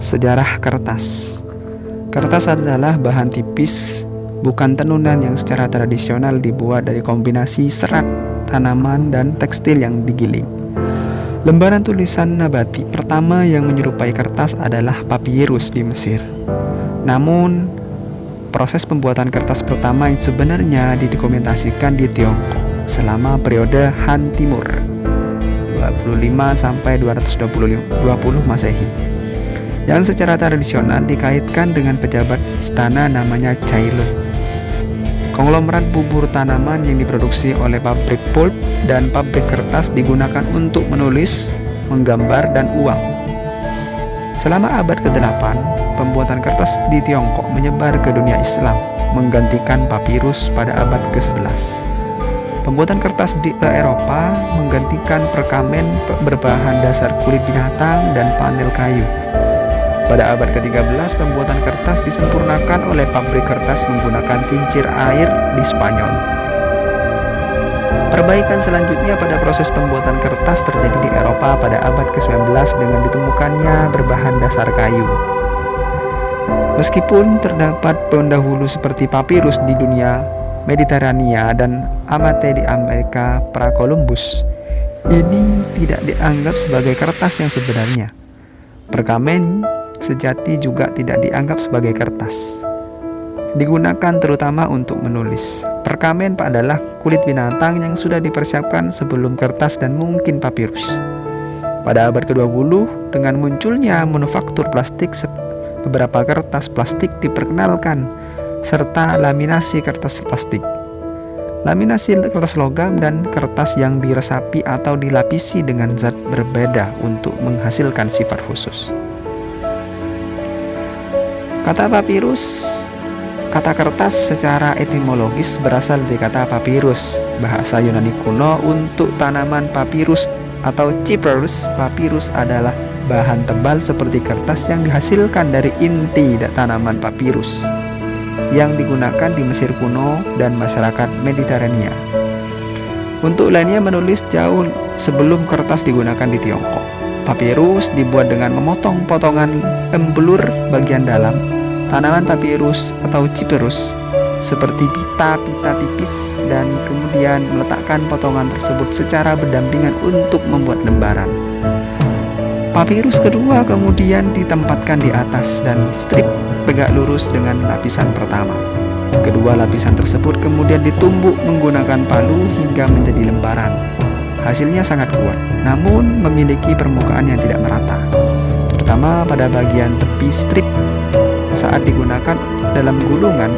Sejarah kertas. Kertas adalah bahan tipis, bukan tenunan yang secara tradisional dibuat dari kombinasi serat, tanaman, dan tekstil yang digiling. Lembaran tulisan nabati pertama yang menyerupai kertas adalah papirus di Mesir. Namun, proses pembuatan kertas pertama yang sebenarnya didokumentasikan di Tiongkok selama periode Han Timur 25 sampai 220 Masehi, yang secara tradisional dikaitkan dengan pejabat istana namanya Cailun. Konglomerat bubur tanaman yang diproduksi oleh pabrik pulp dan pabrik kertas digunakan untuk menulis, menggambar, dan uang. Selama abad ke-8, pembuatan kertas di Tiongkok menyebar ke dunia Islam, menggantikan papirus pada abad ke-11. Pembuatan kertas di Eropa menggantikan perkamen berbahan dasar kulit binatang dan panel kayu. Pada abad ke-13, pembuatan kertas disempurnakan oleh pabrik kertas menggunakan kincir air di Spanyol. Perbaikan selanjutnya pada proses pembuatan kertas terjadi di Eropa pada abad ke-19 dengan ditemukannya berbahan dasar kayu. Meskipun terdapat pendahulu seperti papirus di dunia Mediterania dan amate di Amerika pra-Columbus, ini tidak dianggap sebagai kertas yang sebenarnya. Perkamen sejati juga tidak dianggap sebagai kertas. Digunakan terutama untuk menulis. Perkamen adalah kulit binatang yang sudah dipersiapkan sebelum kertas dan mungkin papirus. Pada abad ke-20, dengan munculnya manufaktur plastik, beberapa kertas plastik diperkenalkan, serta laminasi kertas plastik, laminasi kertas logam, dan kertas yang diresapi atau dilapisi dengan zat berbeda untuk menghasilkan sifat khusus. Kata papirus, kata kertas secara etimologis berasal dari kata papirus, bahasa Yunani kuno untuk tanaman papirus atau cyperus. Papirus adalah bahan tebal seperti kertas yang dihasilkan dari inti tanaman papirus yang digunakan di Mesir kuno dan masyarakat Mediterania. Untuk lainnya menulis jauh sebelum kertas digunakan di Tiongkok. Papirus dibuat dengan memotong potongan embelur bagian dalam tanaman papirus atau cyperus seperti pita-pita tipis, dan kemudian meletakkan potongan tersebut secara berdampingan untuk membuat lembaran. Papirus kedua kemudian ditempatkan di atas dan strip tegak lurus dengan lapisan pertama. Kedua lapisan tersebut kemudian ditumbuk menggunakan palu hingga menjadi lembaran. Hasilnya sangat kuat, namun memiliki permukaan yang tidak merata, terutama pada bagian tepi strip. Saat digunakan dalam gulungan,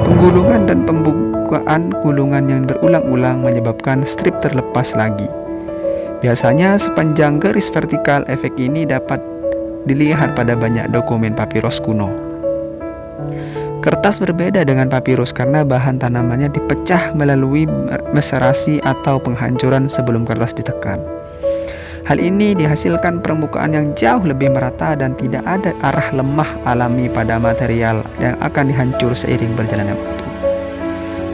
penggulungan dan pembukaan gulungan yang berulang-ulang menyebabkan strip terlepas lagi. Biasanya sepanjang garis vertikal. Efek ini dapat dilihat pada banyak dokumen papirus kuno. Kertas berbeda dengan papirus karena bahan tanamannya dipecah melalui maserasi atau penghancuran sebelum kertas ditekan. Hal ini dihasilkan permukaan yang jauh lebih merata dan tidak ada arah lemah alami pada material yang akan dihancur seiring berjalannya waktu.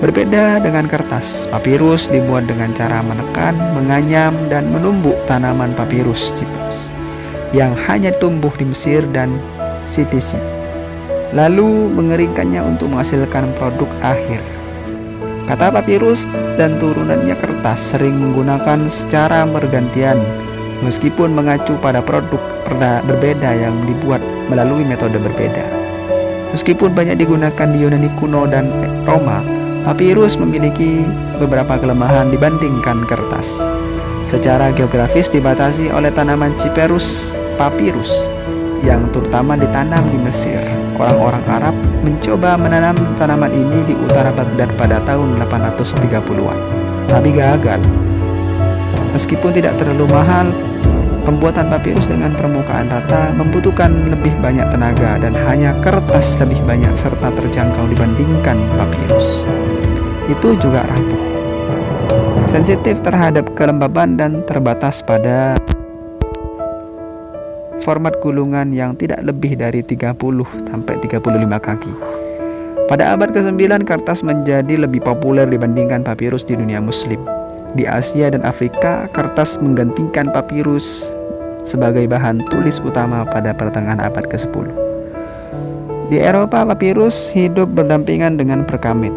Berbeda dengan kertas, papirus dibuat dengan cara menekan, menganyam, dan menumbuk tanaman papirus cyperus yang hanya tumbuh di Mesir dan Sitisi, lalu mengeringkannya untuk menghasilkan produk akhir. Kata papirus dan turunannya kertas sering menggunakan secara bergantian, meskipun mengacu pada produk berbeda yang dibuat melalui metode berbeda. Meskipun banyak digunakan di Yunani kuno dan Roma, papirus memiliki beberapa kelemahan dibandingkan kertas. Secara geografis dibatasi oleh tanaman cyperus papirus yang terutama ditanam di Mesir. Orang-orang Arab mencoba menanam tanaman ini di utara Baghdad pada tahun 830-an, tapi gagal. Meskipun tidak terlalu mahal, pembuatan papirus dengan permukaan rata membutuhkan lebih banyak tenaga dan hanya kertas lebih banyak serta terjangkau dibandingkan papirus. Itu juga rapuh, sensitif terhadap kelembaban, dan terbatas pada format gulungan yang tidak lebih dari 30-35 kaki. Pada abad ke-9, kertas menjadi lebih populer dibandingkan papirus di dunia muslim. Di Asia dan Afrika, kertas menggantikan papirus sebagai bahan tulis utama pada pertengahan abad ke-10. Di Eropa, papirus hidup berdampingan dengan perkamen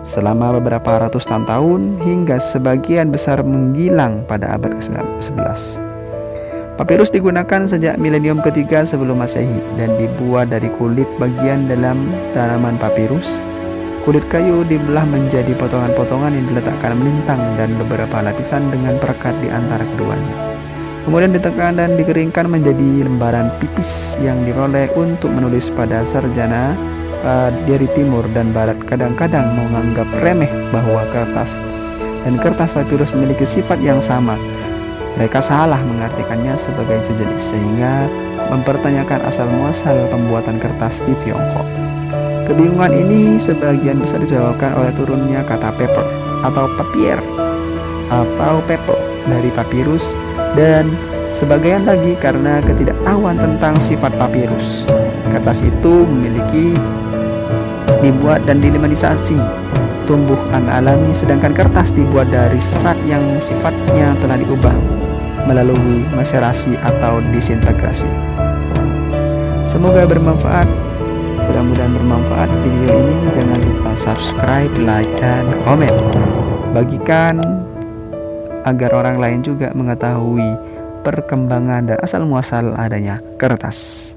selama beberapa ratus tahun hingga sebagian besar menghilang pada abad ke-11. Papirus digunakan sejak milenium ketiga sebelum Masehi dan dibuat dari kulit bagian dalam tanaman papirus. Kulit kayu dibelah menjadi potongan-potongan yang diletakkan melintang dan beberapa lapisan dengan perekat di antara keduanya. Kemudian ditekan dan dikeringkan menjadi lembaran pipis yang diperoleh untuk menulis pada sarjana dari timur dan barat kadang-kadang menganggap remeh bahwa kertas dan kertas papirus memiliki sifat yang sama. Mereka salah mengartikannya sebagai sejenis sehingga mempertanyakan asal-muasal pembuatan kertas di Tiongkok. Kebingungan ini sebagian besar disebabkan oleh turunnya kata paper atau papier atau paper dari papirus, dan sebagian lagi karena ketidaktahuan tentang sifat papirus. Kertas itu dibuat dan dilemanisasi tumbuhan alami, sedangkan kertas dibuat dari serat yang sifatnya telah diubah melalui maserasi atau disintegrasi. Semoga bermanfaat. Mudah-mudahan bermanfaat video ini. Jangan lupa subscribe, like, dan komen. Bagikan agar orang lain juga mengetahui perkembangan dan asal muasal adanya kertas.